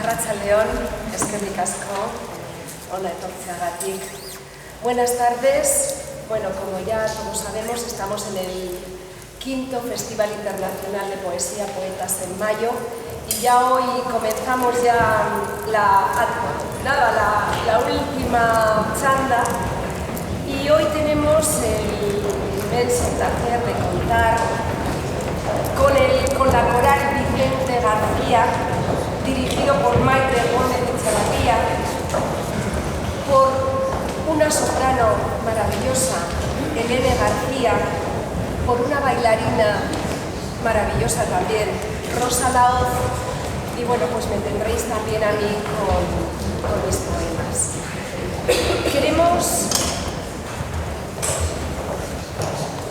Arratsaldeon, eskerrik asko, hona etortzeagatik. Buenas tardes. Bueno, como ya todos sabemos, estamos en el 5º Festival Internacional de Poesía Poetas en Mayo y ya hoy comenzamos ya la última chanda y hoy tenemos el inmenso placer de contar con la coral Vicente García, dirigido por Maite Gómez Echevarría, por una soprano maravillosa, Helene García, por una bailarina maravillosa también, Rosa Laoz, y bueno, pues me tendréis también a mí con mis poemas. Queremos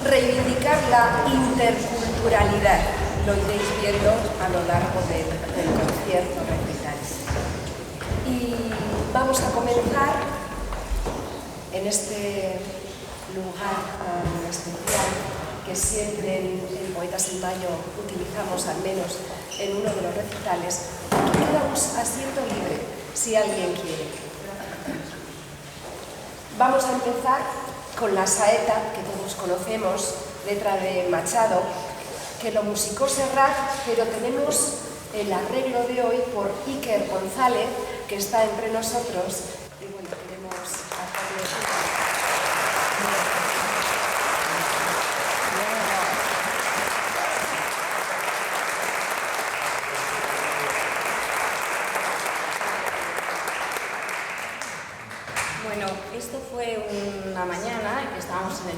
reivindicar la interculturalidad, lo iréis viendo a lo largo del concierto recital. Y vamos a comenzar en este lugar tan especial que siempre en Poetas en Mayo utilizamos, al menos en uno de los recitales. Aquí queda un asiento libre, si alguien quiere. Vamos a empezar con la saeta, que todos conocemos, letra de Machado, que lo musicó Serrat, pero tenemos el arreglo de hoy por Iker González, que está entre nosotros. Y bueno, queremos hacerle... Bueno, esto fue una mañana que estábamos en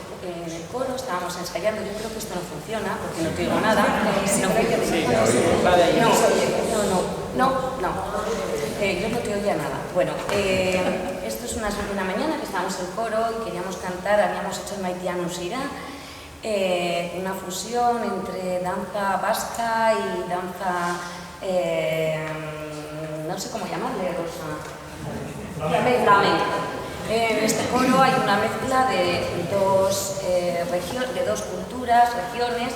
el coro, estábamos ensayando. Yo creo que esto no funciona porque no te oigo nada. Yo no te oía nada. Bueno, esto es una mañana que estábamos en el coro y queríamos cantar, habíamos hecho el Maitiano Sirá, una fusión entre danza vasca y danza, no sé cómo llamarle, Rosa. Flamenco. En este coro hay una mezcla de dos culturas, regiones.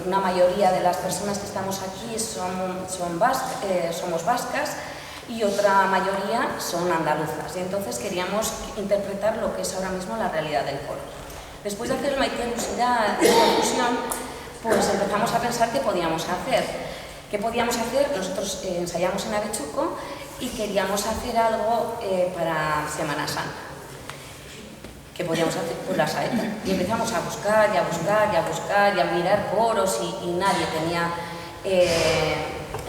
Una mayoría de las personas que estamos aquí somos vascas y otra mayoría son andaluzas. Y entonces queríamos interpretar lo que es ahora mismo la realidad del coro. Después de hacer el Maitiano Sirá, esta fusión, pues empezamos a pensar qué podíamos hacer. ¿Qué podíamos hacer? Nosotros ensayamos en Avechuco y queríamos hacer algo para Semana Santa. ¿Qué podíamos hacer? Pues la saeta. Y empezamos a buscar y a buscar y a buscar y a mirar coros y nadie tenía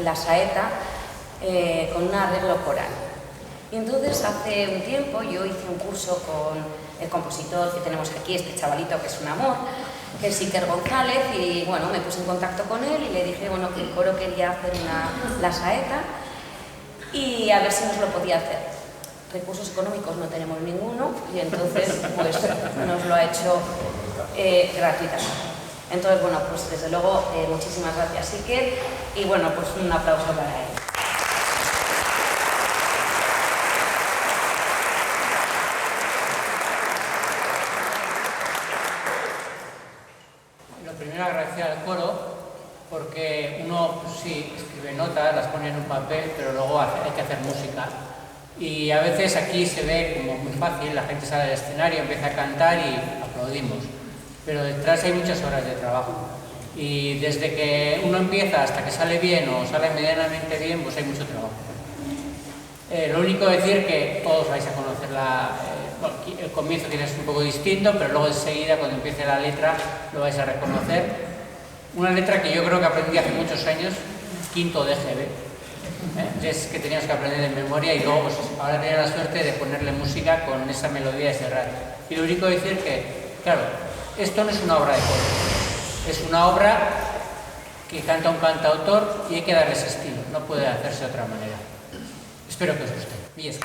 la saeta con un arreglo coral. Y entonces hace un tiempo yo hice un curso con el compositor que tenemos aquí, este chavalito que es un amor, que es Iker González, y bueno, me puse en contacto con él y le dije, bueno, que el coro quería hacer la saeta y a ver si nos lo podía hacer. Recursos económicos no tenemos ninguno y entonces pues nos lo ha hecho gratuitamente. Entonces, bueno, pues desde luego muchísimas gracias, Iker, y bueno, pues un aplauso para él. Primero agradecer al coro porque uno pues, sí escribe notas, las pone en un papel, pero luego hay que hacer música. Y a veces aquí se ve como muy fácil, la gente sale al escenario, empieza a cantar y aplaudimos. Pero detrás hay muchas horas de trabajo. Y desde que uno empieza hasta que sale bien o sale medianamente bien, pues hay mucho trabajo. Lo único es decir que todos vais a conocer el comienzo que es un poco distinto, pero luego enseguida cuando empiece la letra lo vais a reconocer. Una letra que yo creo que aprendí hace muchos años, 5º de GB, es que teníamos que aprender de memoria y luego pues, ahora tenía la suerte de ponerle música con esa melodía de Serrat. Y lo único es decir que, claro, esto no es una obra de coro, es una obra que canta un cantautor y hay que darle ese estilo, no puede hacerse de otra manera. Espero que os guste. Y eso.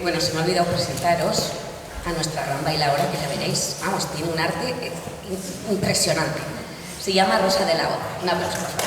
Bueno, se me ha olvidado presentaros a nuestra gran bailadora, que la veréis. Vamos, tiene un arte impresionante. Se llama Rosa de Laoz. Un aplauso, por favor.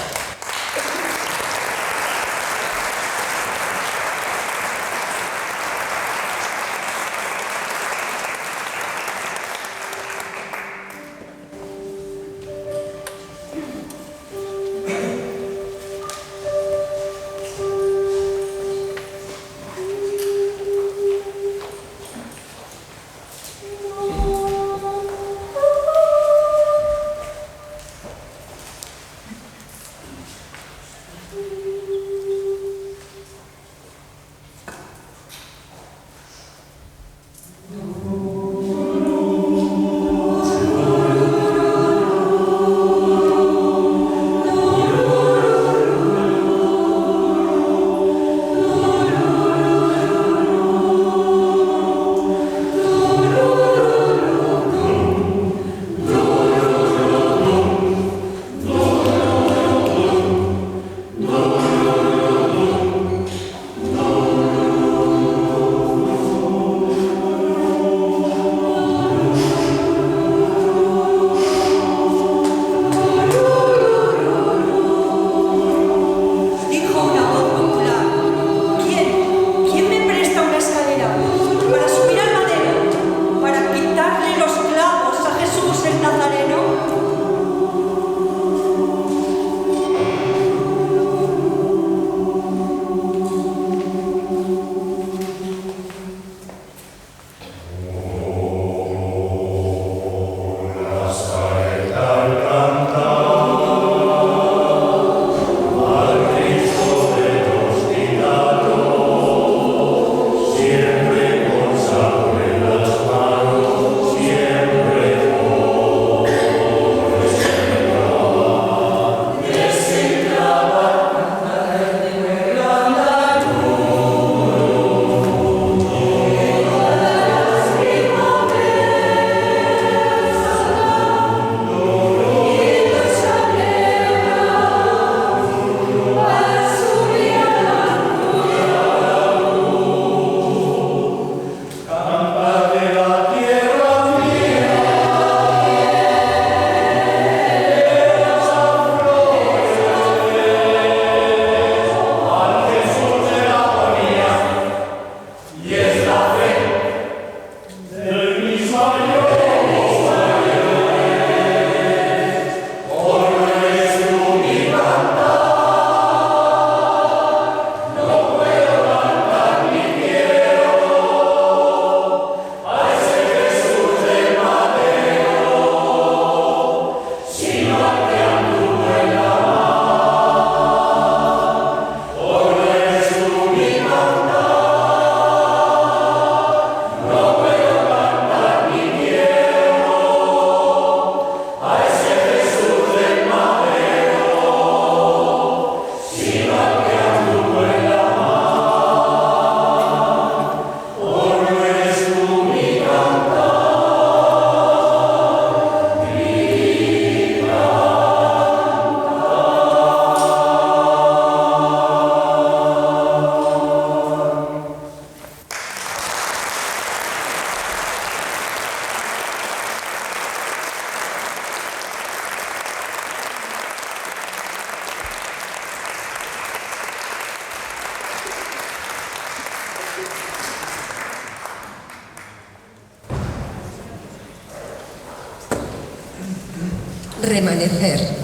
Remanecer.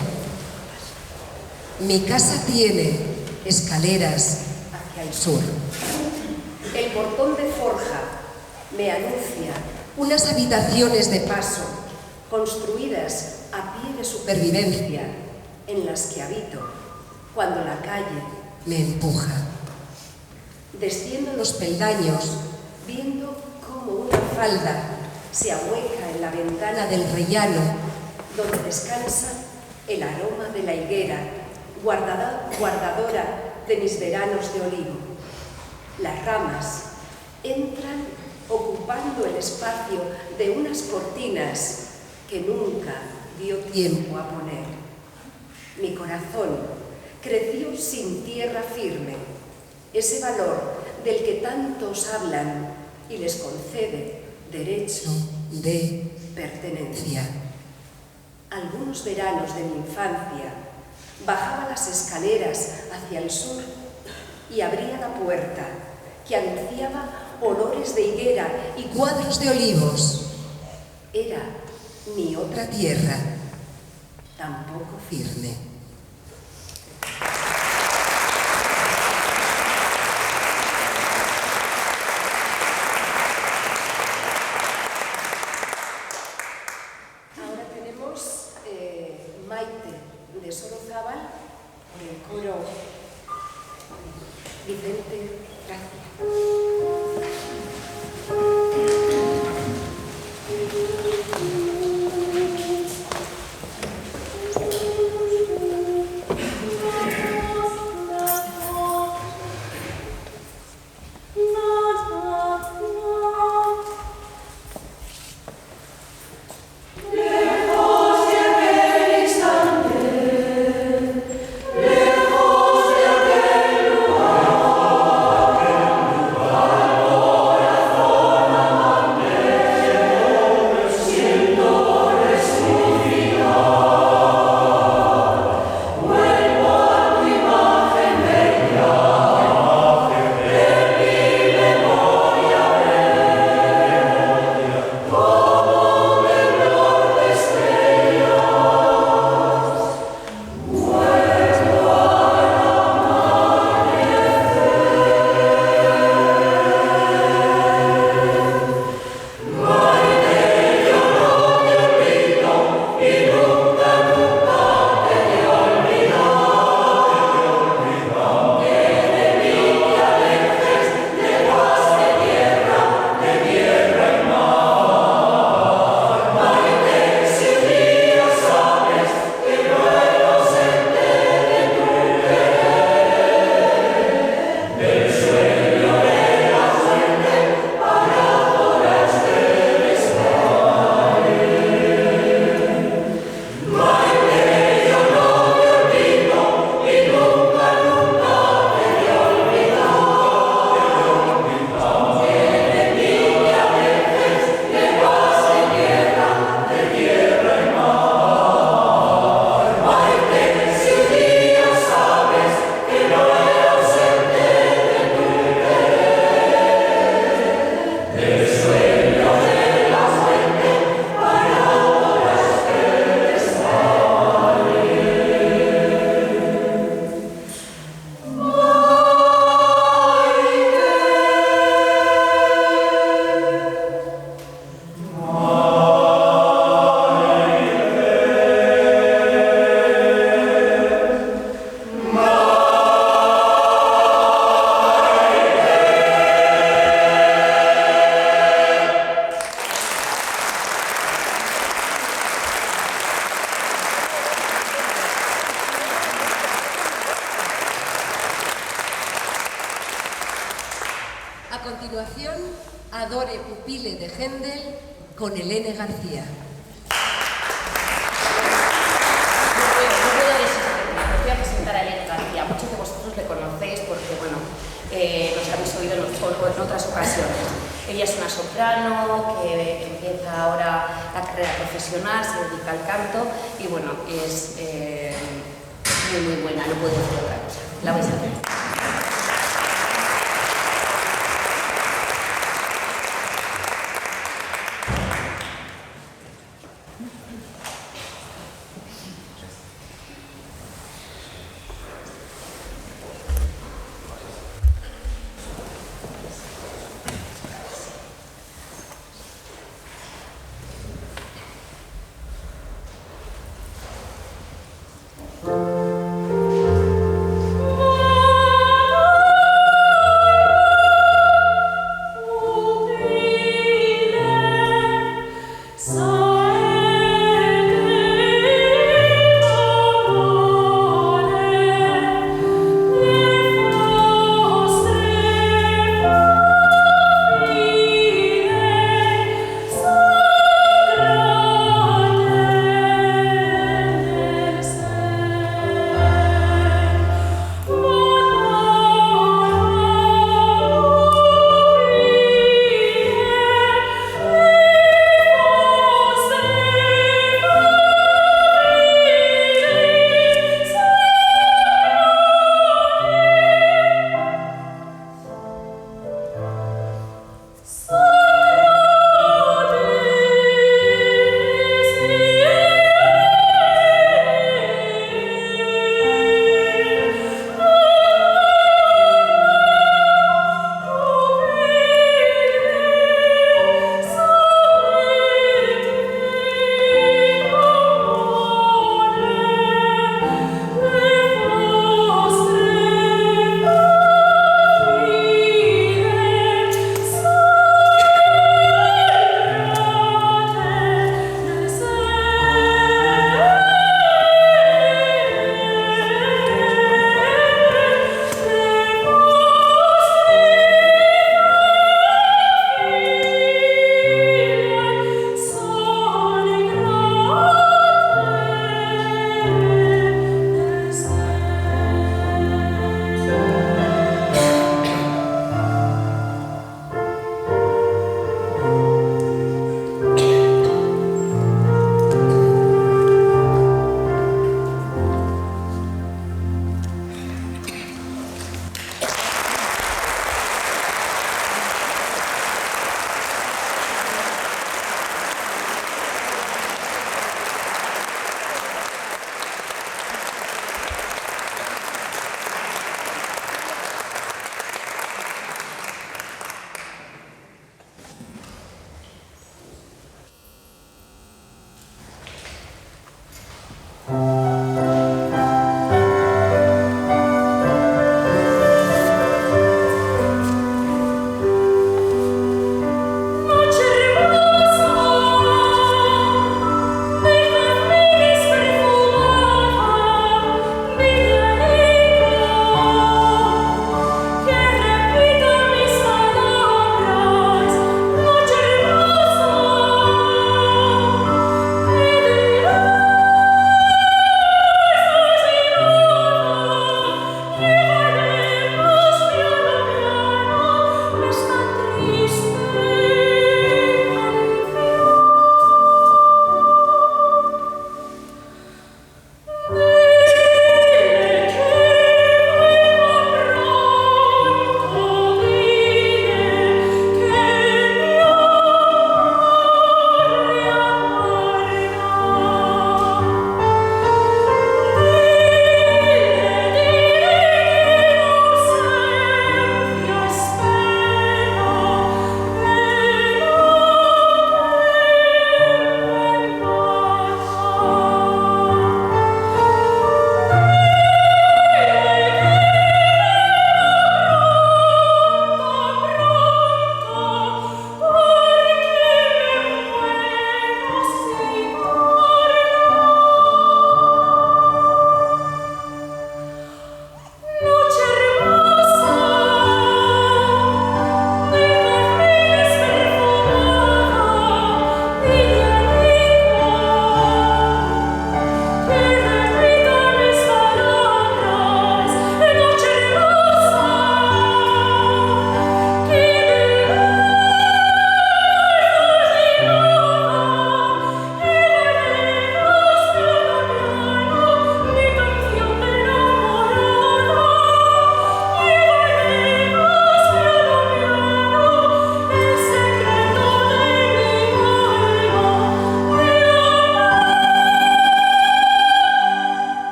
Mi casa tiene escaleras hacia el sur. El portón de forja me anuncia unas habitaciones de paso construidas a pie de supervivencia en las que habito cuando la calle me empuja. Desciendo los peldaños viendo cómo una falda se ahueca en la ventana del rellano donde descansa el aroma de la higuera, guardadora de mis veranos de olivo. Las ramas entran ocupando el espacio de unas cortinas que nunca dio tiempo a poner. Mi corazón creció sin tierra firme, ese valor del que tantos hablan y les concede derecho de pertenencia. Algunos veranos de mi infancia bajaba las escaleras hacia el sur y abría la puerta que anunciaba olores de higuera y cuadros de olivos. Era mi otra tierra, tampoco firme. Ahora tenemos Maite de Sorozábal con el coro Vicente Gracia. A continuación, Adore Pupile de Händel con Helene García. No puedo resistirme, os voy a presentar a Helene García. Muchos de vosotros le conocéis porque, bueno, nos habéis oído en otras ocasiones. Ella es una soprano que empieza ahora la carrera profesional, se dedica al canto y, bueno, es muy buena, no puedo decir otra cosa. La vais a ver.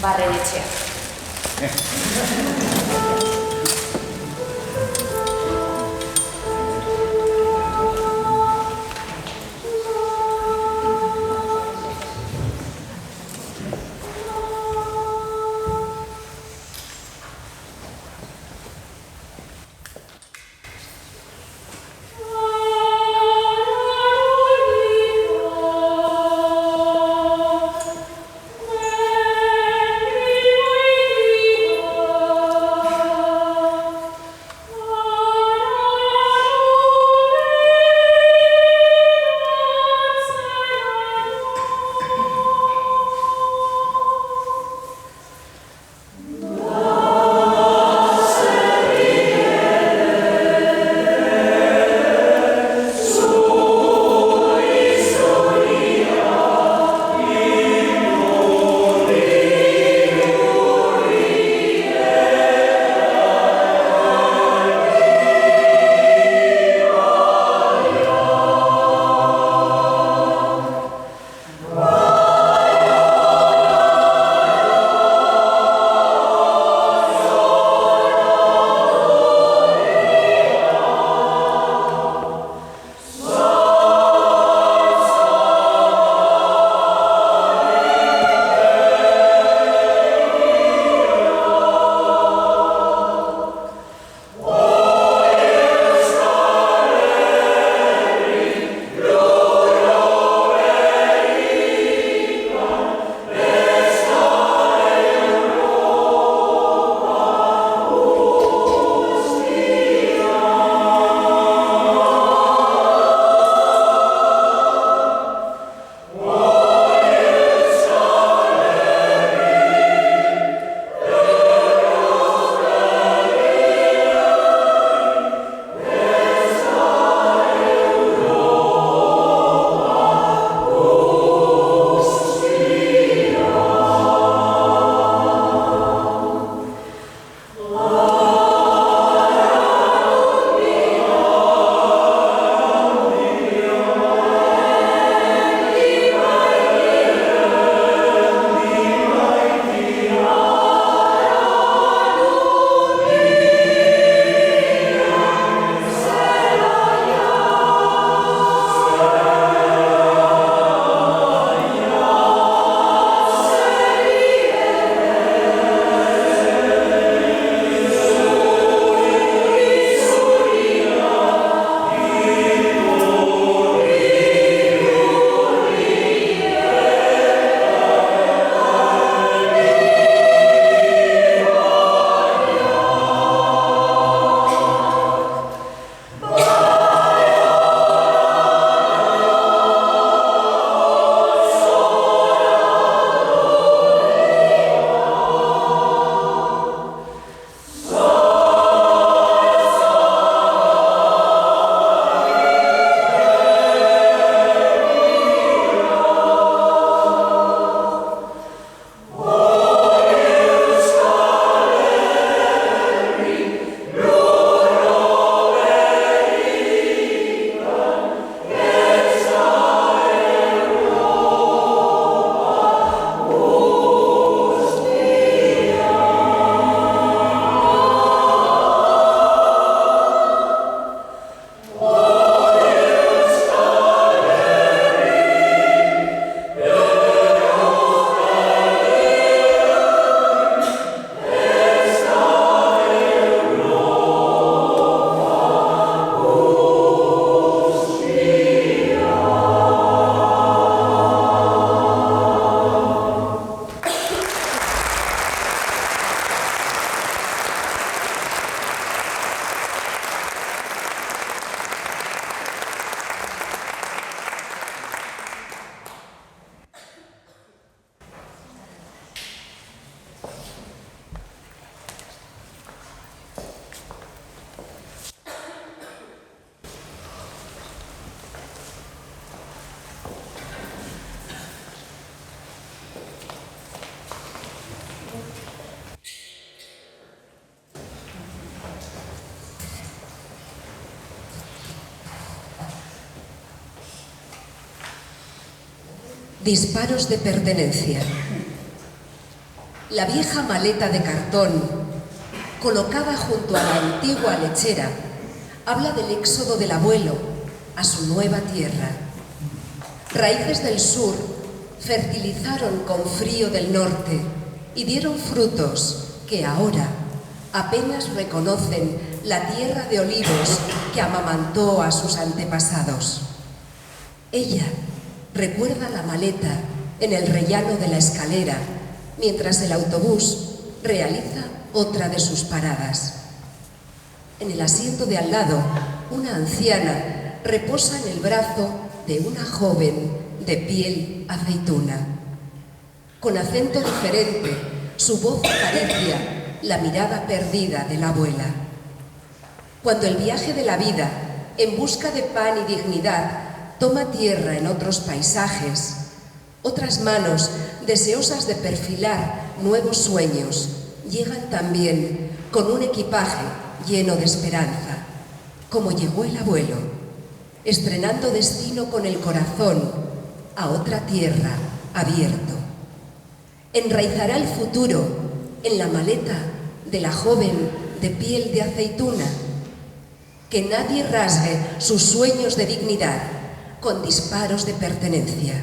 Barrenechea. Disparos de pertenencia. La vieja maleta de cartón, colocada junto a la antigua lechera, habla del éxodo del abuelo a su nueva tierra. Raíces del sur fertilizaron con frío del norte y dieron frutos que ahora apenas reconocen la tierra de olivos que amamantó a sus antepasados. Ella recuerda la maleta en el rellano de la escalera mientras el autobús realiza otra de sus paradas. En el asiento de al lado, una anciana reposa en el brazo de una joven de piel aceituna. Con acento diferente, su voz acaricia la mirada perdida de la abuela. Cuando el viaje de la vida, en busca de pan y dignidad, toma tierra en otros paisajes, otras manos, deseosas de perfilar nuevos sueños, llegan también con un equipaje lleno de esperanza, como llegó el abuelo, estrenando destino con el corazón a otra tierra abierto. Enraizará el futuro en la maleta de la joven de piel de aceituna. Que nadie rasgue sus sueños de dignidad con disparos de pertenencia.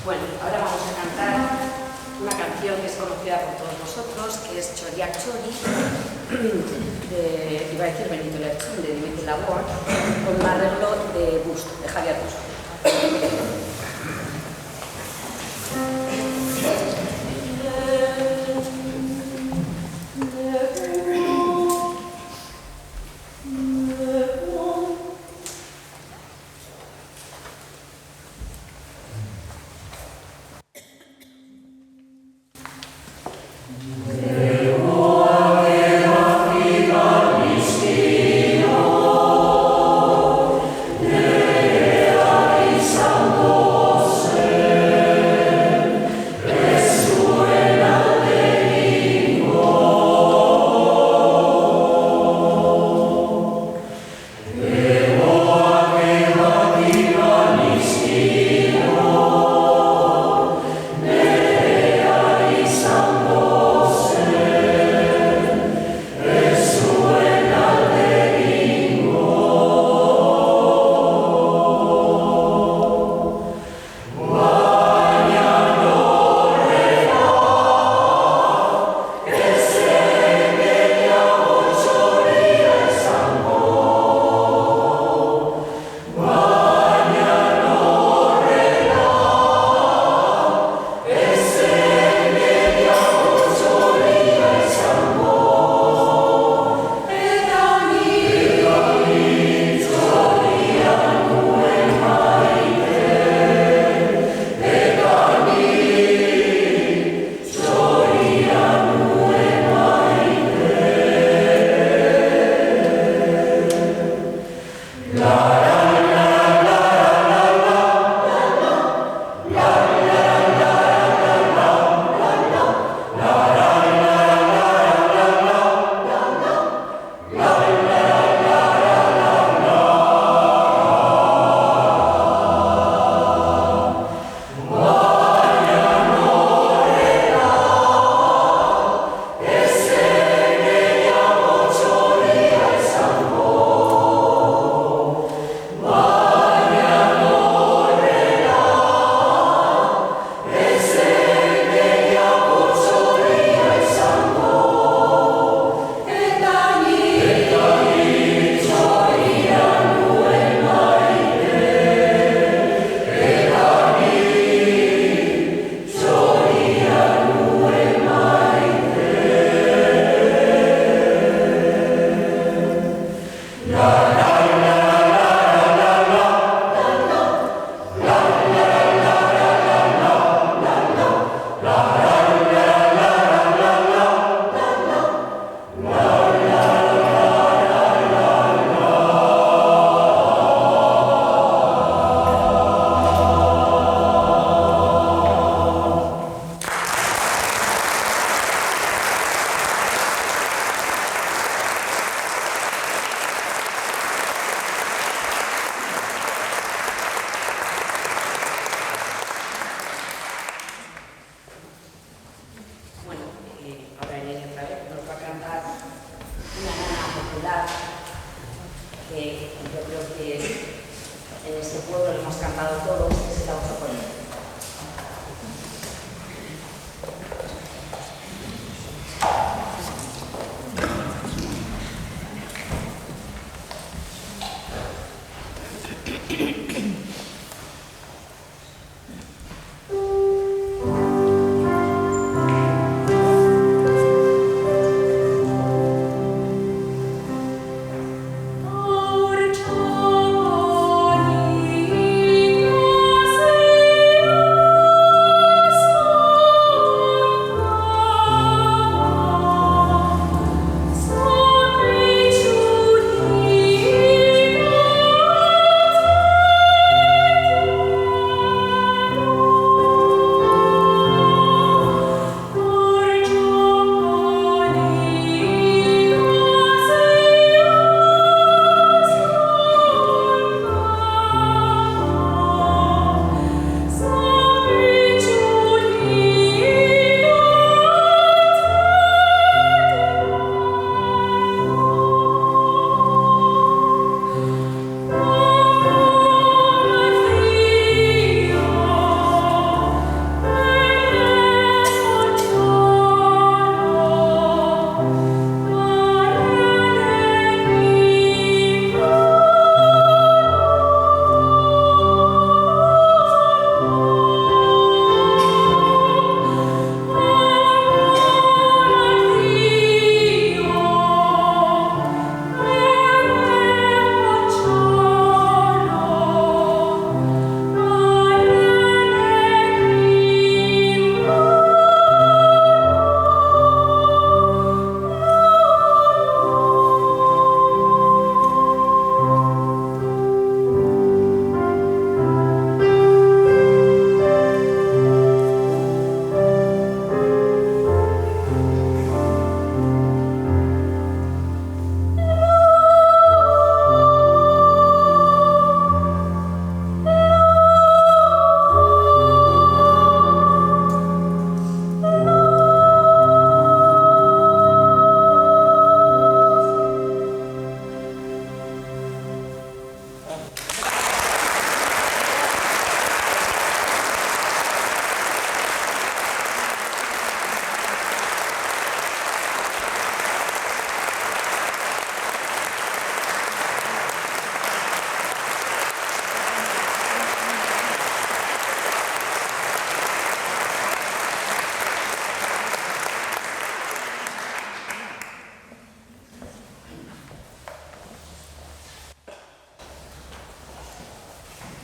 Bueno, ahora vamos a cantar una canción que es conocida por todos vosotros, que es Choriak Chori, iba a decir Benito Lerchín, de Dimitri Labor, con un arreglo de Busto, de Javier Busto. Yeah.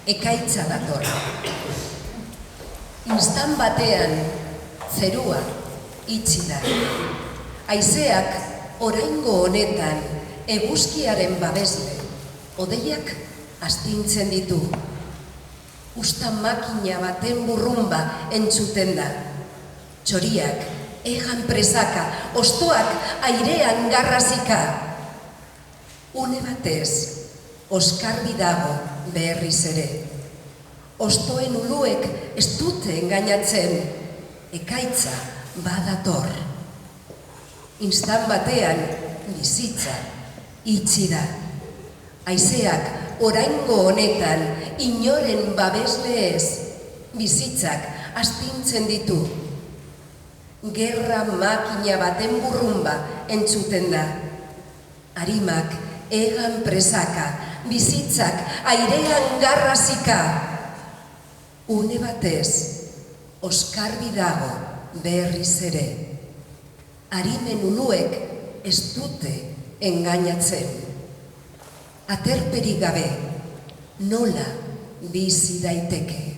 ekaitza dator. Instan batean zerua itxi da. Haizeak oraingo honetan eguzkiaren babesle, hodeiak astintzen ditu. Usta makina baten burrumba entzuten da. Txoriak egan presaka, ostoak airean garrasika. Une batez, oskarbi dago berriz ere. Ostoen uluek ez dute engainatzen, ekaitza badator. Instan batean bizitza itxi da. Haizeak oraingo honetan inoren babesle ez, bizitzak astintzen ditu. Gerra makina baten burrumba entzuten da. Arimak egan presaka, bizitzak airean garrasika. Une batez, oskarbi dago berriz ere. Arimen uluek ez dute engainatzen. Aterperik gabe, nola bizi daiteke.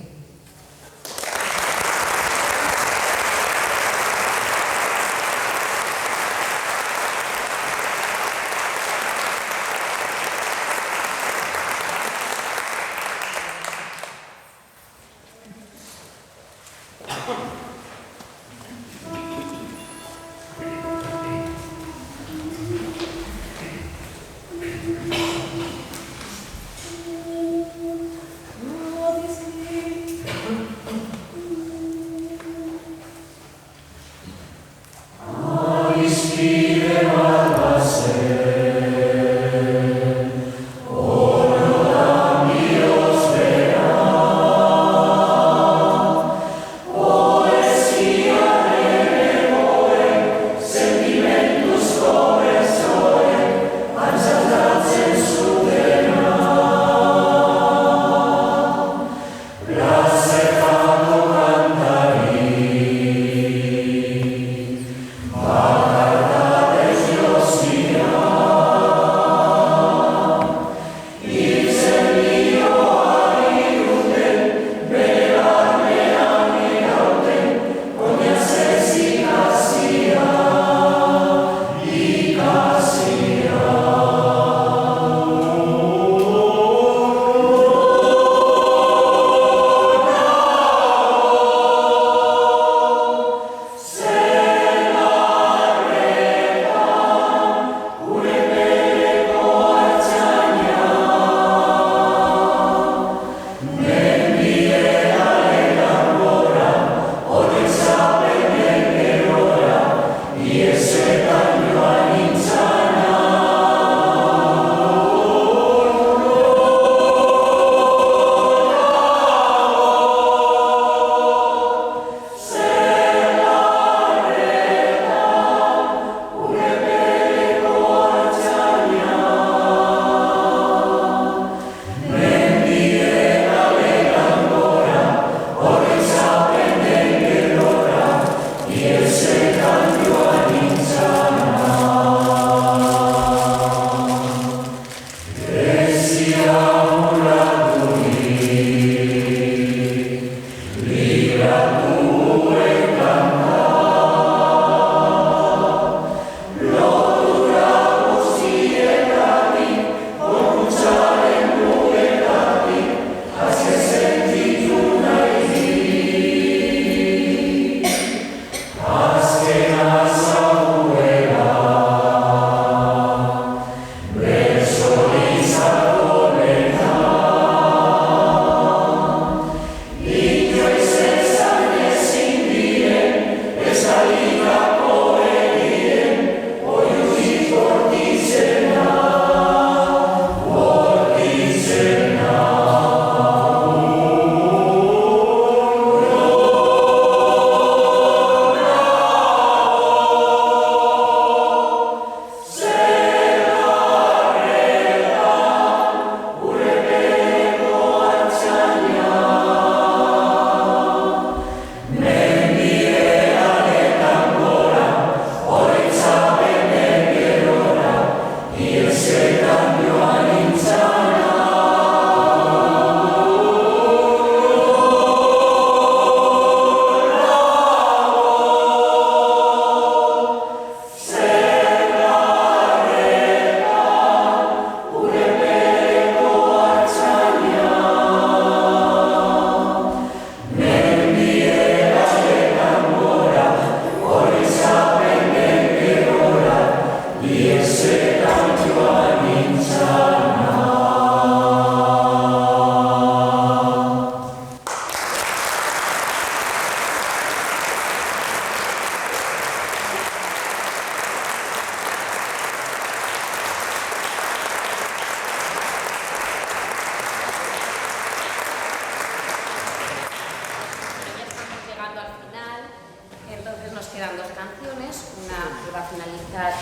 quedan dos canciones, una que va a finalizar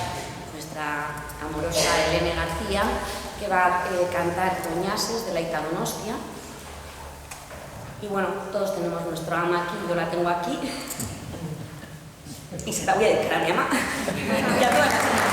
nuestra amorosa Elena García, que va a cantar Toñases de la Ita Donostia. Y bueno, todos tenemos nuestro ama aquí, yo la tengo aquí. Y se la voy a dedicar a mi ama. Y a todas las demás.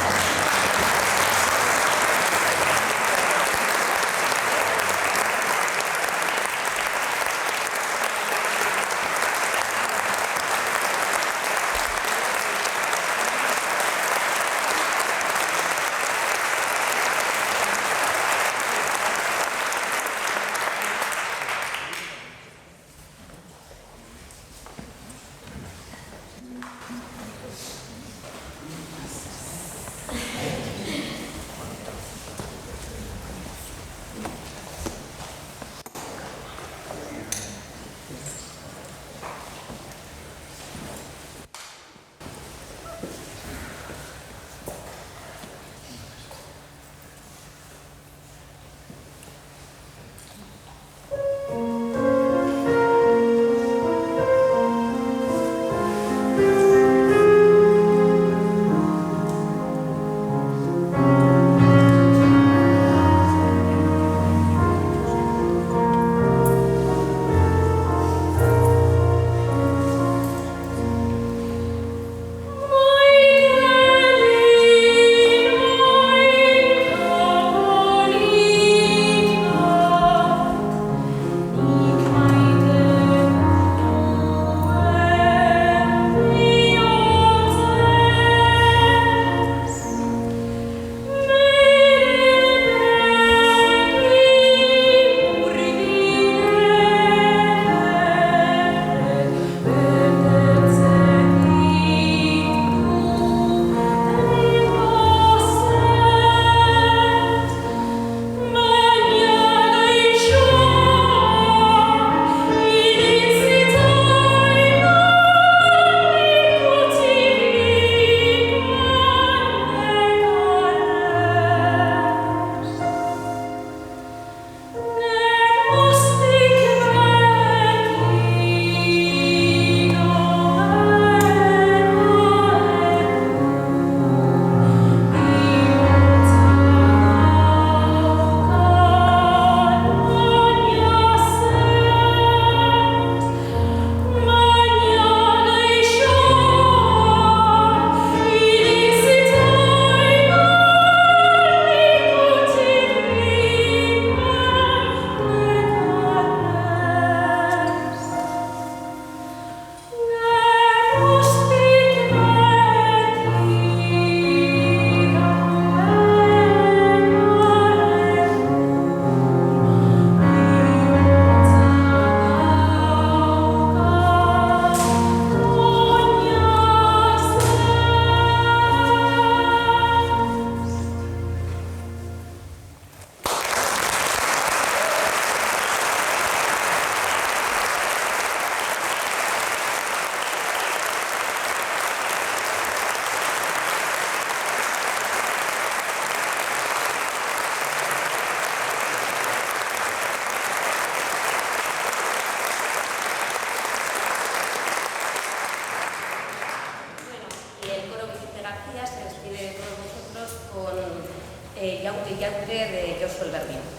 Yaute de Josué Berlín.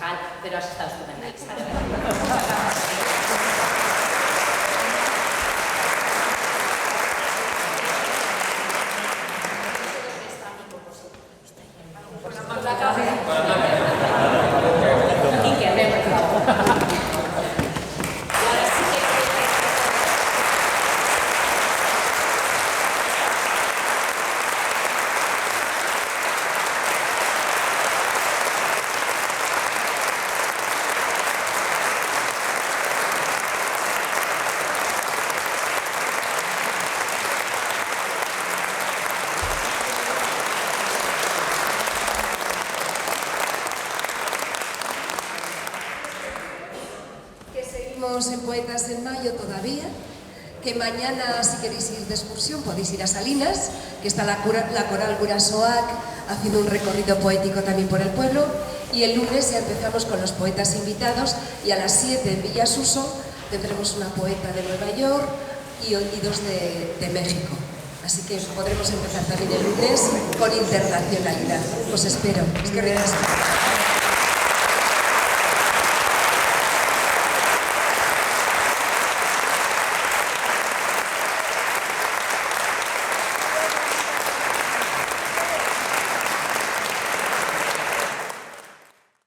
concejal, pero has estado estupenda, Elisa, de verdad. Muchas gracias. En Poetas en Mayo todavía, que mañana si queréis ir de excursión podéis ir a Salinas, que está la coral Gurasoac haciendo un recorrido poético también por el pueblo, y el lunes ya empezamos con los poetas invitados y a las 7 en Villasuso tendremos una poeta de Nueva York y 2 de México. Así que podremos empezar también el lunes con internacionalidad. Os espero. Es que